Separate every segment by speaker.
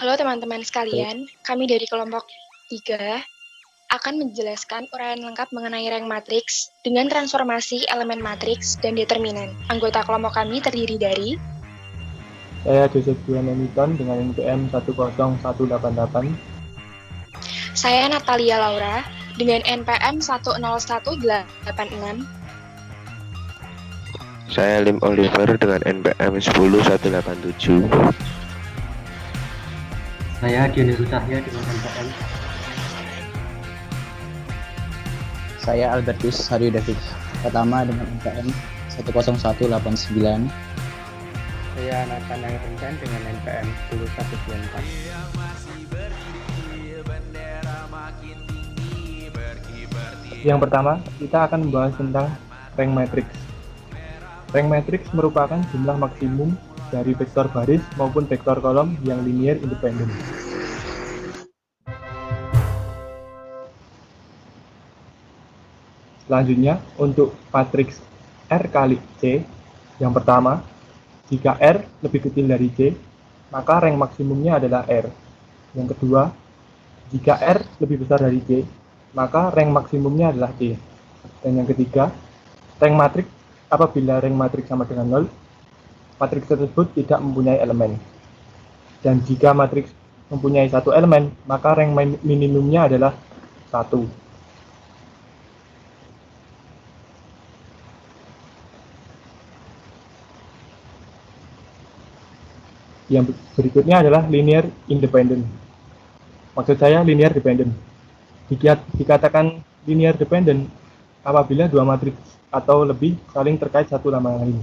Speaker 1: Halo teman-teman
Speaker 2: Oke,
Speaker 1: sekalian, kami dari kelompok 3 akan menjelaskan uraian lengkap mengenai rank matriks dengan transformasi elemen matriks dan determinan. Anggota kelompok kami terdiri dari
Speaker 2: saya Joseph Duan Newton dengan NPM 10188.
Speaker 1: saya Natalia Laura dengan NPM 10186.
Speaker 3: Saya Lim Oliver dengan NPM 10187.
Speaker 4: Saya Dionisus Cahya dengan NPM.
Speaker 5: Saya Albertus Haryo David pertama dengan NPM 10189.
Speaker 4: Saya Nathanael Vincent dengan NPM 10194.
Speaker 2: Yang pertama, kita akan membahas tentang rank matrix. Rank matrix merupakan jumlah maksimum dari vektor baris maupun vektor kolom yang linear independen. Selanjutnya, untuk matriks R kali C, yang pertama, jika R lebih kecil dari C, maka rank maksimumnya adalah R. Yang kedua, jika R lebih besar dari C, maka rank maksimumnya adalah C. Dan yang ketiga, rank matriks apabila rank matriks sama dengan 0, matriks tersebut tidak mempunyai elemen. Dan jika matriks mempunyai satu elemen, maka rank minimumnya adalah 1. Yang berikutnya adalah linear independent. Maksud saya linear dependent. Dikatakan linear dependent apabila dua matriks atau lebih saling terkait satu sama lain.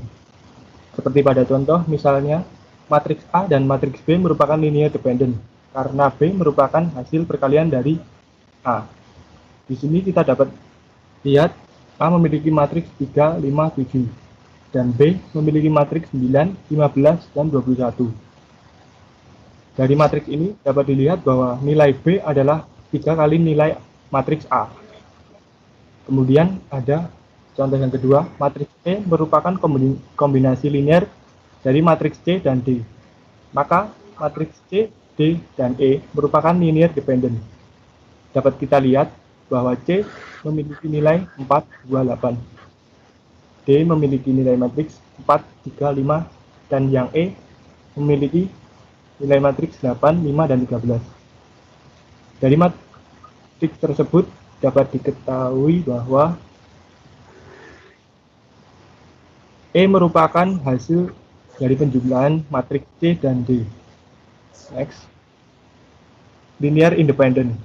Speaker 2: Seperti pada contoh, misalnya matriks A dan matriks B merupakan linear dependent karena B merupakan hasil perkalian dari A. Di sini kita dapat lihat A memiliki matriks 3, 5, 7 dan B memiliki matriks 9, 15, dan 21. Dari matriks ini dapat dilihat bahwa nilai B adalah 3 kali nilai matriks A. Kemudian ada contoh yang kedua, matriks E merupakan kombinasi linear dari matriks C dan D. Maka matriks C, D, dan E merupakan linear dependent. Dapat kita lihat bahwa C memiliki nilai 4, 2, 8. D memiliki nilai matriks 4, 3, 5, dan yang E memiliki nilai matriks 8, 5, dan 13. Dari matriks tersebut dapat diketahui bahwa E merupakan hasil dari penjumlahan matriks C dan D. Next. Linear independent.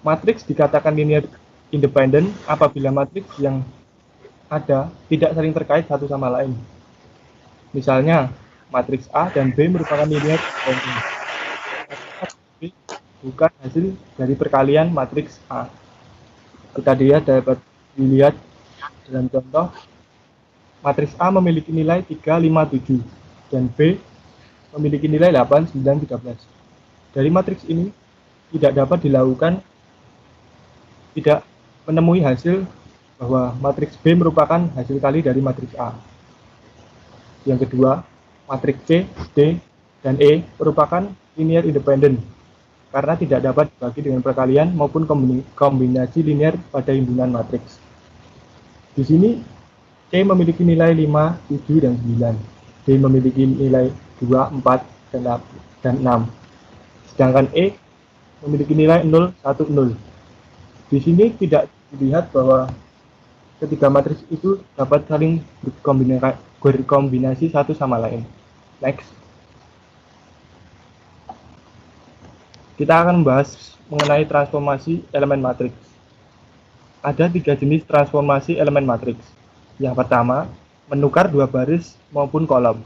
Speaker 2: Matriks dikatakan linear independent apabila matriks yang ada tidak saling terkait satu sama lain. Misalnya, matriks A dan B merupakan linear independent. B bukan hasil dari perkalian matriks A. Kita dapat dilihat dalam contoh, matriks A memiliki nilai 3, 5, 7, dan B memiliki nilai 8, 9, 13. Dari matriks ini tidak dapat dilakukan, tidak menemui hasil bahwa matriks B merupakan hasil kali dari matriks A. Yang kedua, matriks C, D, dan E merupakan linear independent karena tidak dapat dibagi dengan perkalian maupun kombinasi linear pada himpunan matriks. Di sini C memiliki nilai 5, 7, dan 9. D memiliki nilai 2, 4, dan 6. Sedangkan E memiliki nilai 0, 1, 0. Di sini tidak dilihat bahwa ketiga matriks itu dapat saling berkombinasi satu sama lain. Next. Kita akan membahas mengenai transformasi elemen matriks. Ada 3 jenis transformasi elemen matriks. Yang pertama, menukar dua baris maupun kolom.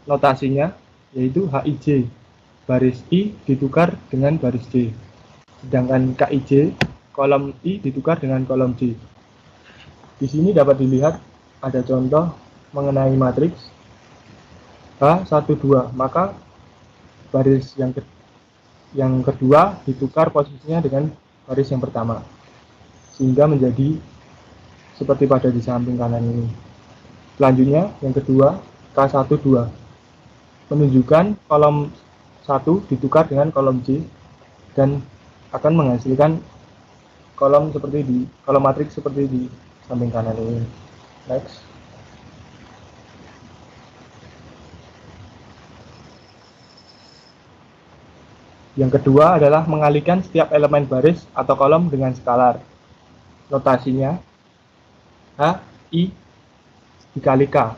Speaker 2: Notasinya yaitu HIJ, baris I ditukar dengan baris J. Sedangkan KIJ, kolom I ditukar dengan kolom J. Di sini dapat dilihat ada contoh mengenai matriks H12, maka baris yang kedua ditukar posisinya dengan baris yang pertama, sehingga menjadi seperti pada di samping kanan ini. Selanjutnya, yang kedua, K12. menunjukkan kolom 1 ditukar dengan kolom J dan akan menghasilkan kolom matriks seperti di samping kanan ini. Next. Yang kedua adalah mengalihkan setiap elemen baris atau kolom dengan skalar. Notasinya H, I dikali K.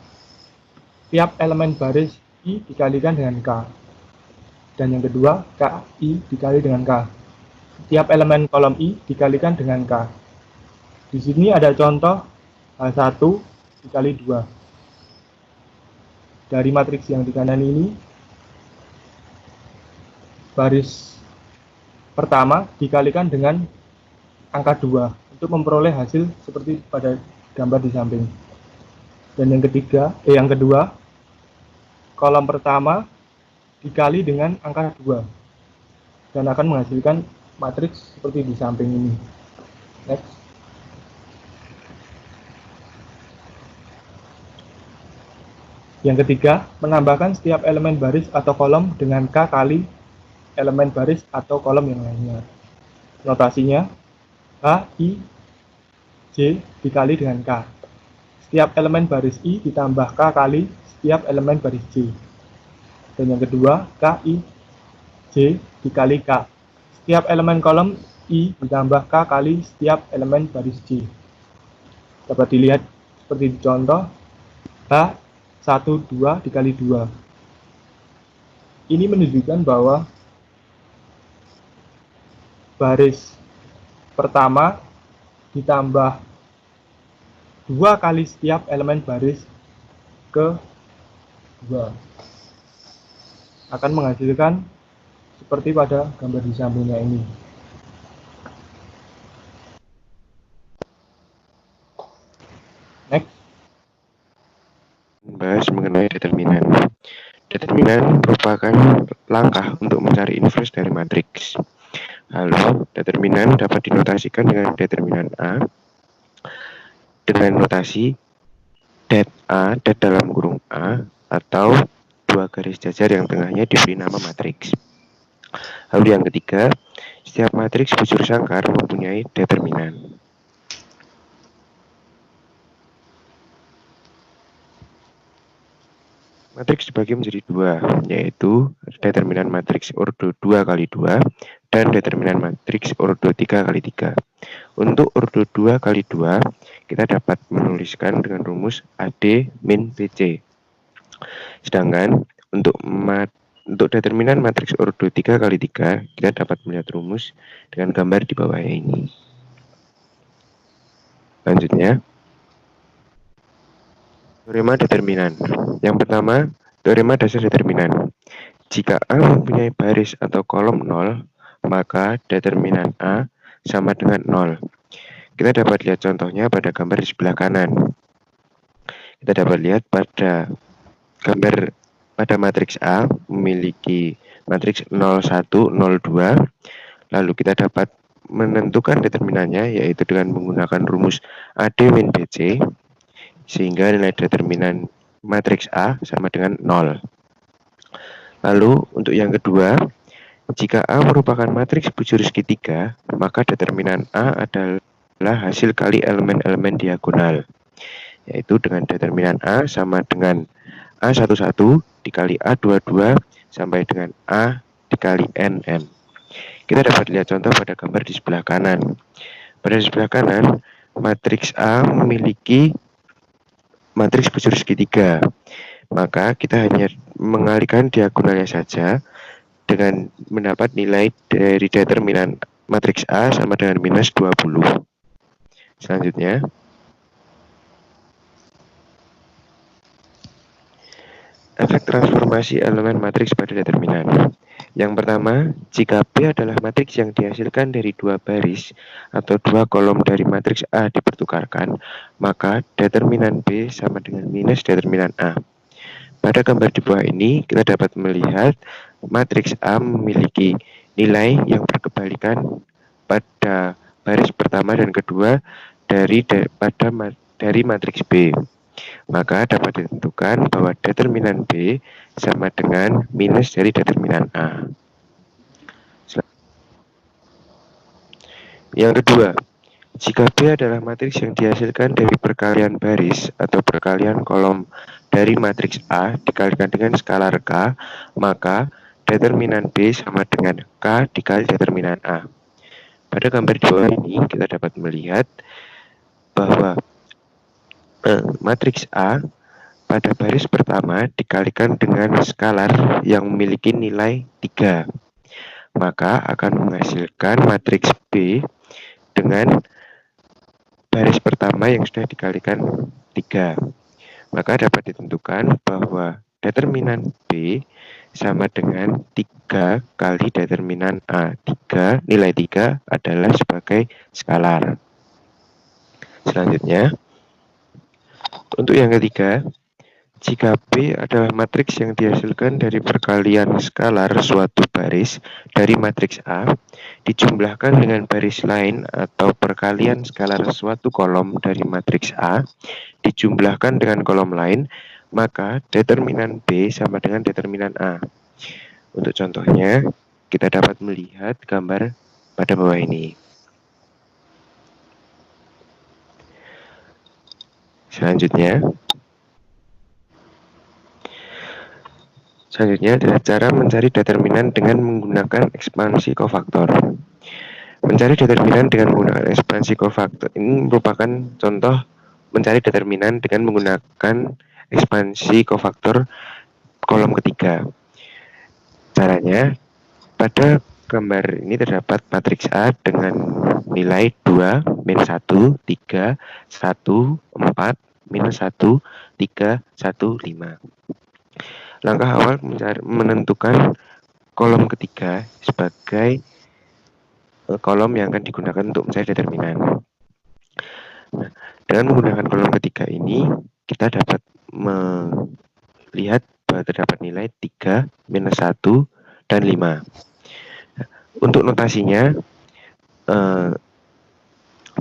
Speaker 2: Setiap elemen baris I dikalikan dengan K. Dan yang kedua, K, I dikali dengan K. Setiap elemen kolom I dikalikan dengan K. Di sini ada contoh H1 dikali 2. Dari matriks yang di kanan ini, baris pertama dikalikan dengan angka 2 untuk memperoleh hasil seperti pada gambar di samping. Dan yang kedua, kolom pertama dikali dengan angka 2 dan akan menghasilkan matriks seperti di samping ini. Next. Yang ketiga, menambahkan setiap elemen baris atau kolom dengan K kali elemen baris atau kolom yang lainnya. Notasinya H, I, J dikali dengan K. Setiap elemen baris I ditambah K kali setiap elemen baris J. Dan yang kedua, K, I, J dikali K. Setiap elemen kolom I ditambah K kali setiap elemen baris J. Dapat dilihat seperti di contoh H 1, 2 dikali 2. Ini menunjukkan bahwa baris pertama ditambah 2 kali setiap elemen baris ke 2 akan menghasilkan seperti pada gambar di sampingnya ini. Next.
Speaker 3: Bahas mengenai determinan. Determinan merupakan langkah untuk mencari inverse dari matriks. Lalu, determinan dapat dinotasikan dengan determinan A dengan notasi det A, det dalam kurung A, atau 2 garis jajar yang tengahnya diberi nama matriks. Lalu yang ketiga, setiap matriks bujur sangkar mempunyai determinan. Matriks dibagi menjadi 2, yaitu determinan matriks ordo 2 kali 2 dan determinan matriks ordo 3 kali 3. Untuk ordo 2 kali 2, kita dapat menuliskan dengan rumus AD min BC. Sedangkan untuk determinan matriks ordo 3 kali 3, kita dapat melihat rumus dengan gambar di bawah ini. Selanjutnya, teorema determinan. Yang pertama, teorema dasar determinan. Jika A mempunyai baris atau kolom 0, maka determinan A sama dengan 0. Kita dapat lihat contohnya pada gambar di sebelah kanan. Kita dapat lihat pada gambar pada matriks A memiliki matriks 01, 02. Lalu kita dapat menentukan determinannya, yaitu dengan menggunakan rumus AD min BC, sehingga nilai determinan matriks A sama dengan 0. Lalu untuk yang kedua, jika A merupakan matriks bujur segitiga, maka determinan A adalah hasil kali elemen-elemen diagonal, yaitu dengan determinan A sama dengan A11 dikali A22 sampai dengan A dikali NN. Kita dapat lihat contoh pada gambar di sebelah kanan. Pada sebelah kanan, matriks A memiliki matriks bujur segitiga, maka kita hanya mengalihkan diagonalnya saja dengan mendapat nilai dari determinan matriks A sama dengan minus 20. Selanjutnya, efek transformasi elemen matriks pada determinan. Yang pertama, jika B adalah matriks yang dihasilkan dari 2 baris atau 2 kolom dari matriks A dipertukarkan, maka determinan B sama dengan minus determinan A. Pada gambar di bawah ini, kita dapat melihat matriks A memiliki nilai yang berkebalikan pada baris pertama dan kedua dari matriks B. Maka dapat ditentukan bahwa determinan B sama dengan minus dari determinan A. Yang kedua, jika B adalah matriks yang dihasilkan dari perkalian baris atau perkalian kolom dari matriks A dikalikan dengan skalar K, maka determinan B sama dengan K dikali determinan A. Pada gambar di bawah ini kita dapat melihat bahwa matriks A pada baris pertama dikalikan dengan skalar yang memiliki nilai 3, maka akan menghasilkan matriks B dengan baris pertama yang sudah dikalikan 3. Maka dapat ditentukan bahwa determinan B sama dengan 3 kali determinan A. Nilai 3 adalah sebagai skalar. Selanjutnya, untuk yang ketiga, jika B adalah matriks yang dihasilkan dari perkalian skalar suatu baris dari matriks A dijumlahkan dengan baris lain atau perkalian skalar suatu kolom dari matriks A dijumlahkan dengan kolom lain, maka determinan B sama dengan determinan A. Untuk contohnya, kita dapat melihat gambar pada bawah ini. Selanjutnya adalah cara mencari determinan dengan menggunakan ekspansi kofaktor. Mencari determinan dengan menggunakan ekspansi kofaktor ini merupakan contoh mencari determinan dengan menggunakan ekspansi kofaktor kolom ketiga. Caranya, pada gambar ini terdapat matriks A dengan nilai 2, min 1, 3, 1, 4, minus 1, 3, 1, 5. Langkah awal menentukan kolom ketiga sebagai kolom yang akan digunakan untuk mencari determinan. Nah, dengan menggunakan kolom ketiga ini, kita dapat melihat bahwa terdapat nilai 3, minus 1, dan 5. Untuk notasinya,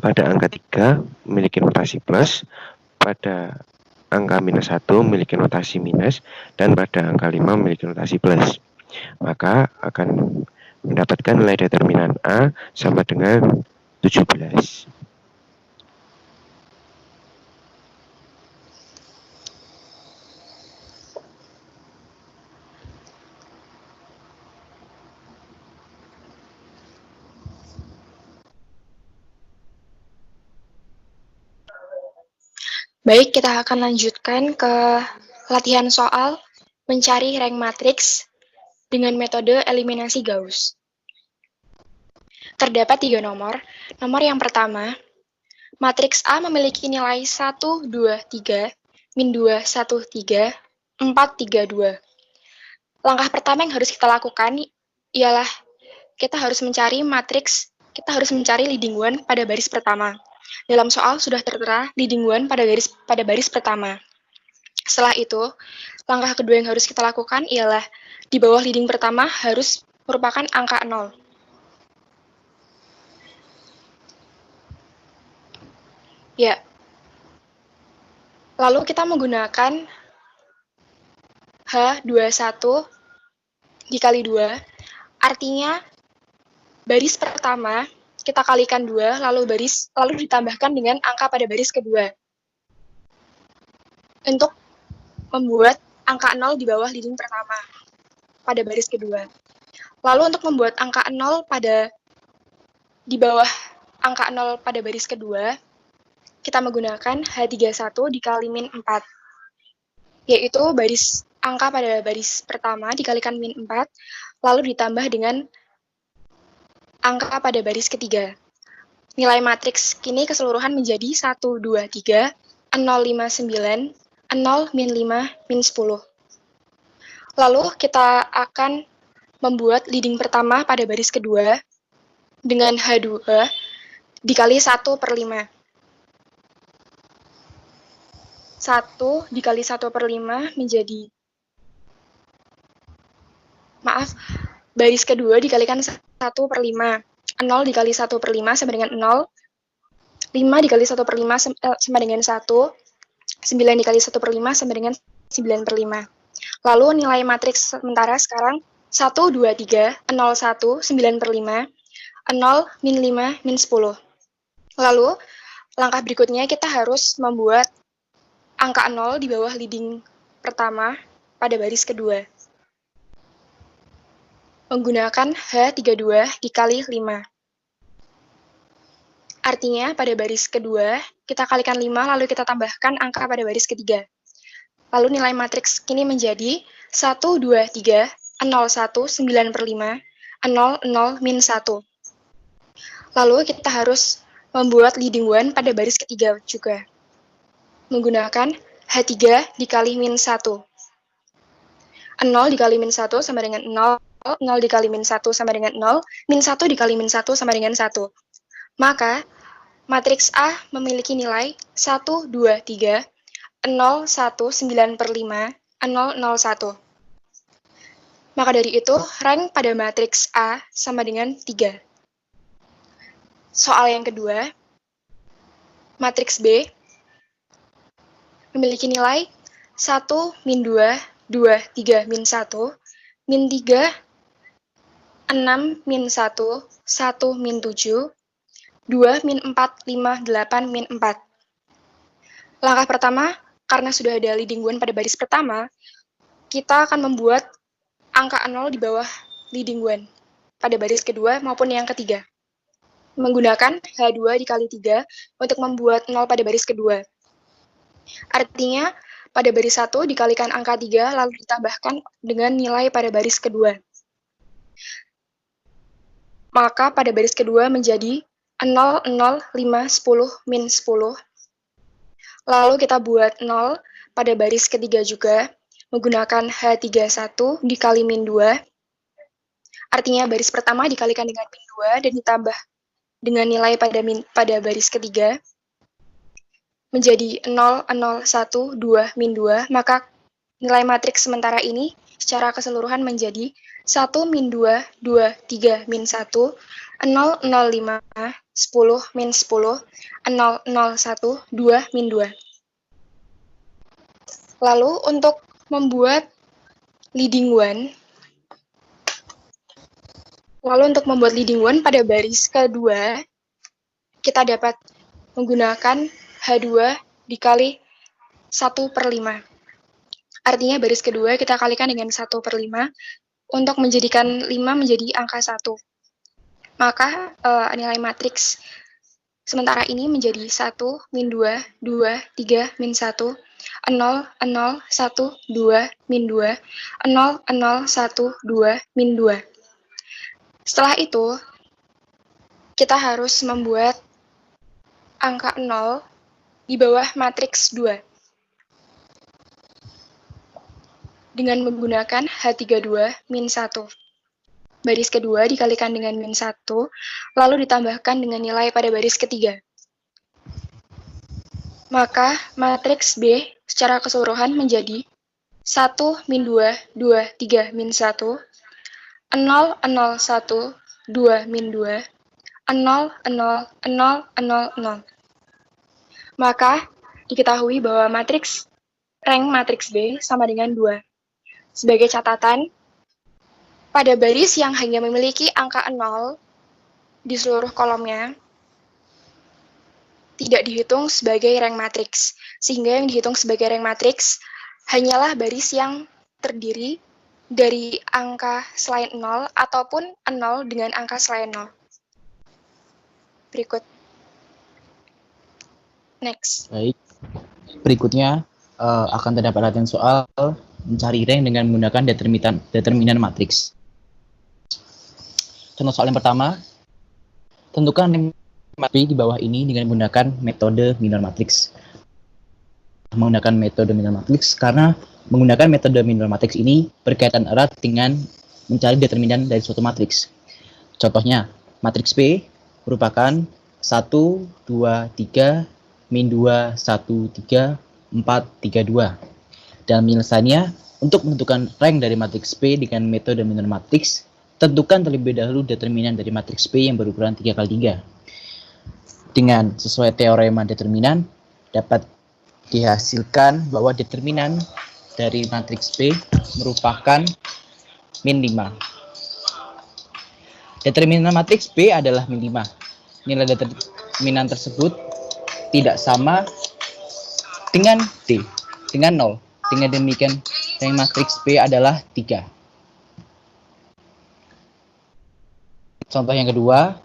Speaker 3: pada angka 3 memiliki notasi plus, pada angka minus 1 memiliki notasi minus, dan pada angka 5 memiliki notasi plus. Maka akan mendapatkan nilai determinan A sama dengan 17.
Speaker 1: Baik, kita akan lanjutkan ke latihan soal mencari rank matriks dengan metode eliminasi Gauss. Terdapat 3 nomor. Nomor yang pertama, matriks A memiliki nilai 1, 2, 3, min 2, 1, 3, 4, 3, 2. Langkah pertama yang harus kita lakukan ialah kita harus mencari leading one pada baris pertama. Dalam soal sudah tertera leading one pada baris pertama. Setelah itu, langkah kedua yang harus kita lakukan ialah di bawah leading pertama harus merupakan angka 0. Ya. Lalu kita menggunakan H21 dikali 2, artinya baris pertama kita kalikan 2, lalu ditambahkan dengan angka pada baris kedua. Untuk membuat angka 0 di bawah leading pertama pada baris kedua. Lalu untuk membuat angka 0 di bawah angka 0 pada baris kedua, kita menggunakan H31 dikali min 4, yaitu angka pada baris pertama dikalikan min 4, lalu ditambah dengan angka pada baris ketiga. Nilai matriks kini keseluruhan menjadi 1, 2, 3, 0, 5, 9, 0, min 5, min 10. Lalu kita akan membuat leading pertama pada baris kedua dengan H2 dikali 1 per 5. 1 dikali 1 per 5 menjadi, baris kedua dikalikan 1 per 5. 0 dikali 1 per 5 sama dengan 0. 5 dikali 1 per 5 sama dengan 1. 9 dikali 1 per 5 sama dengan 9 per 5. Lalu nilai matriks sementara sekarang 1, 2, 3, 0, 1, 9 per 5, 0, min 5, min 10. Lalu, langkah berikutnya kita harus membuat angka 0 di bawah leading pertama pada baris kedua. Menggunakan H32 dikali 5. Artinya, pada baris kedua, kita kalikan 5, lalu kita tambahkan angka pada baris ketiga. Lalu nilai matriks ini menjadi 1, 2, 3, 0, 1, 9 per 5, 0, 0, min 1. Lalu kita harus membuat leading one pada baris ketiga juga. Menggunakan H3 dikali min 1. 0 dikali min 1 sama dengan 0, 0 dikali min 1 sama dengan 0, min 1 dikali min 1 sama dengan 1. Maka, matriks A memiliki nilai 1, 2, 3, 0, 1, 9 per 5, 0, 0, 1. Maka dari itu, rank pada matriks A sama dengan 3. Soal yang kedua, matriks B memiliki nilai 1, min 2, 2, 3, min 1, min 3, 6, min 1, 1, min 7, 2, min 4, 5, 8, min 4. Langkah pertama, karena sudah ada leading one pada baris pertama, kita akan membuat angka 0 di bawah leading one pada baris kedua maupun yang ketiga. Menggunakan H2 dikali 3 untuk membuat 0 pada baris kedua. Artinya, pada baris 1 dikalikan angka 3 lalu ditambahkan dengan nilai pada baris kedua. Maka pada baris kedua menjadi 0, 0, 5, 10, min 10. Lalu kita buat 0 pada baris ketiga juga, menggunakan H31 dikali min 2. Artinya baris pertama dikalikan dengan min 2 dan ditambah dengan nilai pada baris ketiga. Menjadi 0, 0, 1, 2, min 2. Maka nilai matriks sementara ini secara keseluruhan menjadi 1, min 2, 2, 3, min 1, 0, 0, 5, 10, min 10, 0, 0, 1, 2, min 2. Lalu untuk membuat leading one pada baris kedua, kita dapat menggunakan H2 dikali 1 per 5. Artinya baris kedua kita kalikan dengan 1 per 5 untuk menjadikan 5 menjadi angka 1. Maka nilai matriks sementara ini menjadi 1, min 2, 2, 3, min 1, 0, 0, 1, 2, min 2, 0, 0, 1, 2, min 2. Setelah itu, kita harus membuat angka 0 di bawah matriks 2 dengan menggunakan H32 min 1. Baris kedua dikalikan dengan min 1, lalu ditambahkan dengan nilai pada baris ketiga. Maka matriks B secara keseluruhan menjadi 1, min 2, 2, 3, min 1, 0, 0, 1, 2, min 2, 0, 0, 0, 0, 0. Maka diketahui bahwa rank matriks B sama dengan 2. Sebagai catatan, pada baris yang hanya memiliki angka 0 di seluruh kolomnya, tidak dihitung sebagai rank matriks, sehingga yang dihitung sebagai rank matriks hanyalah baris yang terdiri dari angka selain 0 ataupun 0 dengan angka selain 0. Berikut. Next.
Speaker 5: Baik. Berikutnya akan terdapat latihan soal mencari rank dengan menggunakan determinan matriks. Contoh soal yang pertama, tentukan rank matriks di bawah ini dengan menggunakan metode minor matriks. Menggunakan metode minor matriks karena menggunakan metode minor matriks ini berkaitan erat dengan mencari determinan dari suatu matriks. Contohnya, matriks P merupakan 1, 2, 3, min 2, 1, 3, 4, 3, 2. Dalam penyelesaiannya, untuk menentukan rank dari matriks P dengan metode minor matriks, tentukan terlebih dahulu determinan dari matriks P yang berukuran 3 kali 3. Dengan sesuai teorema determinan, dapat dihasilkan bahwa determinan dari matriks B merupakan min 5. Determinan matriks B adalah min 5. Nilai determinan tersebut tidak sama dengan D, dengan 0. Dengan demikian, rank matriks B adalah 3. Contoh yang kedua,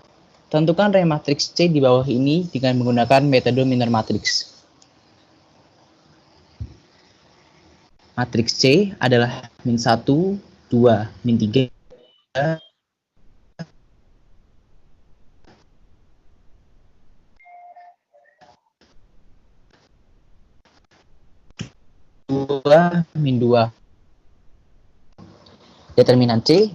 Speaker 5: tentukan rank matriks C di bawah ini dengan menggunakan metode minor matriks. Matriks C adalah min 1, 2, min 3, min 2. Determinan C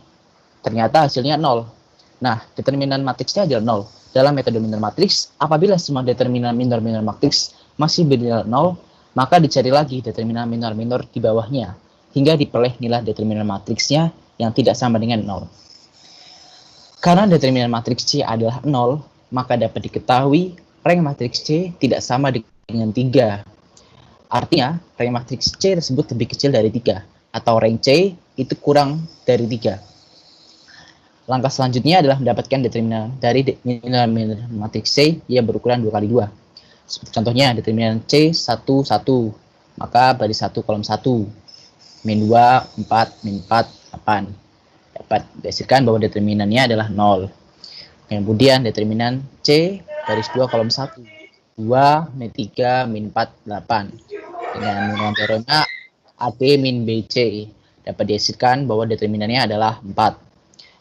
Speaker 5: ternyata hasilnya 0. Nah, determinan matriksnya adalah 0. Dalam metode minor matriks, apabila semua determinan minor matriks masih bernilai 0, maka dicari lagi determinan minor di bawahnya, hingga diperoleh nilai determinan matriksnya yang tidak sama dengan 0. Karena determinan matriks C adalah 0, maka dapat diketahui rank matriks C tidak sama dengan 3. Artinya, rank matriks C tersebut lebih kecil dari 3, atau rank C itu kurang dari 3. Langkah selanjutnya adalah mendapatkan determinan dari minor matriks C yang berukuran 2 kali 2. Contohnya, determinan C 1, 1, maka baris 1 kolom 1, min 2, 4, min 4, 8. Dapat dihasilkan bahwa determinannya adalah 0. Kemudian determinan C baris 2 kolom 1, 2, min 3, min 4, 8. Dengan menggunakan teorema AB min BC, dapat dihasilkan bahwa determinannya adalah 4.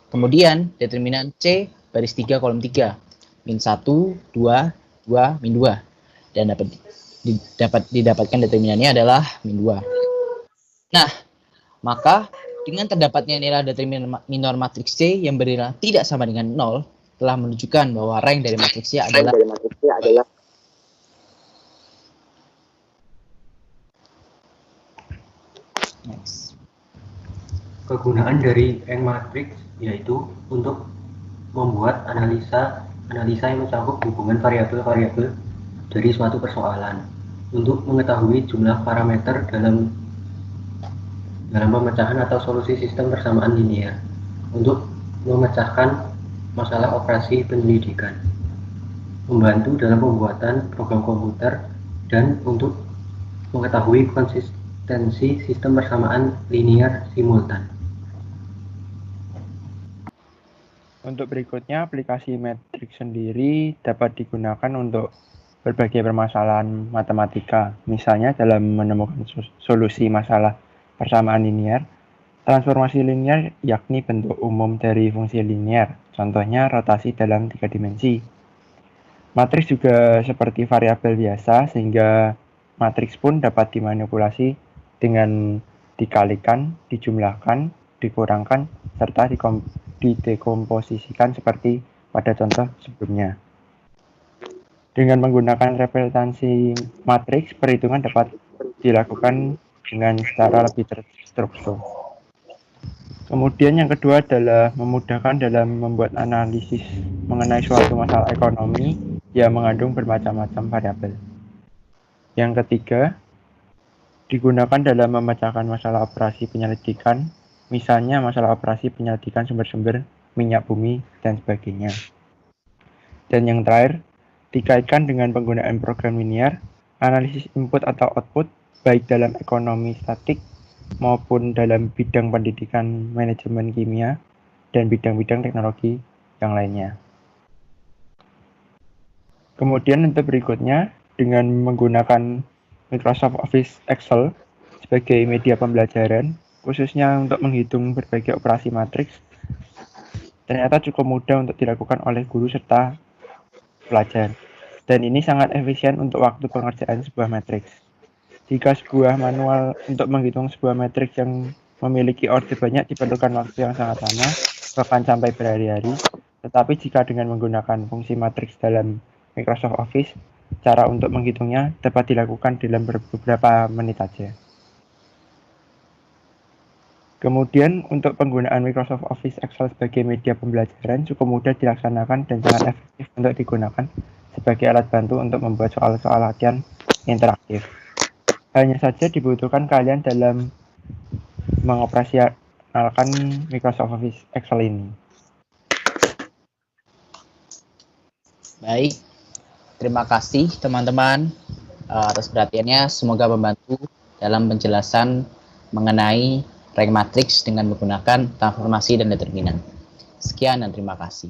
Speaker 5: Kemudian determinan C baris 3 kolom 3, min 1, 2, 2, min 2. Dan dapat didapatkan determinannya adalah min 2. Nah, maka dengan terdapatnya nilai determinan minor matriks C yang bernilai tidak sama dengan 0 telah menunjukkan bahwa rank dari matriks C adalah Next.
Speaker 4: Kegunaan dari rank matrix yaitu untuk membuat analisa yang mencakup hubungan variabel-variabel dari suatu persoalan untuk mengetahui jumlah parameter dalam pemecahan atau solusi sistem persamaan linear untuk memecahkan masalah operasi penyelidikan, membantu dalam pembuatan program komputer, dan untuk mengetahui konsistensi sistem persamaan linear simultan.
Speaker 3: Untuk berikutnya, aplikasi matriks sendiri dapat digunakan untuk berbagai permasalahan matematika, misalnya dalam menemukan solusi masalah persamaan linear, transformasi linear yakni bentuk umum dari fungsi linear, contohnya rotasi dalam 3 dimensi. Matriks juga seperti variabel biasa, sehingga matriks pun dapat dimanipulasi dengan dikalikan, dijumlahkan, dikurangkan, serta didekomposisikan seperti pada contoh sebelumnya. Dengan menggunakan representasi matriks, perhitungan dapat dilakukan dengan secara lebih terstruktur. Kemudian yang kedua adalah memudahkan dalam membuat analisis mengenai suatu masalah ekonomi yang mengandung bermacam-macam variabel. Yang ketiga, digunakan dalam memecahkan masalah operasi penyelidikan, misalnya masalah operasi penyelidikan sumber-sumber minyak bumi dan sebagainya. Dan yang terakhir, dikaitkan dengan penggunaan program linear, analisis input atau output, baik dalam ekonomi statik maupun dalam bidang pendidikan manajemen kimia dan bidang-bidang teknologi yang lainnya. Kemudian untuk berikutnya, dengan menggunakan Microsoft Office Excel sebagai media pembelajaran, khususnya untuk menghitung berbagai operasi matriks, ternyata cukup mudah untuk dilakukan oleh guru serta pelajar. Dan ini sangat efisien untuk waktu pengerjaan sebuah matriks. Jika sebuah manual untuk menghitung sebuah matriks yang memiliki orde banyak diperlukan waktu yang sangat lama, bahkan sampai berhari-hari. Tetapi jika dengan menggunakan fungsi matriks dalam Microsoft Office, cara untuk menghitungnya dapat dilakukan dalam beberapa menit saja. Kemudian untuk penggunaan Microsoft Office Excel sebagai media pembelajaran cukup mudah dilaksanakan dan sangat efektif untuk digunakan sebagai alat bantu untuk membuat soal-soal latihan interaktif.
Speaker 6: hanya saja dibutuhkan kalian dalam mengoperasionalkan Microsoft Office Excel ini.
Speaker 5: Baik, terima kasih teman-teman atas perhatiannya. Semoga membantu dalam penjelasan mengenai rank matrix dengan menggunakan transformasi dan determinan. Sekian dan terima kasih.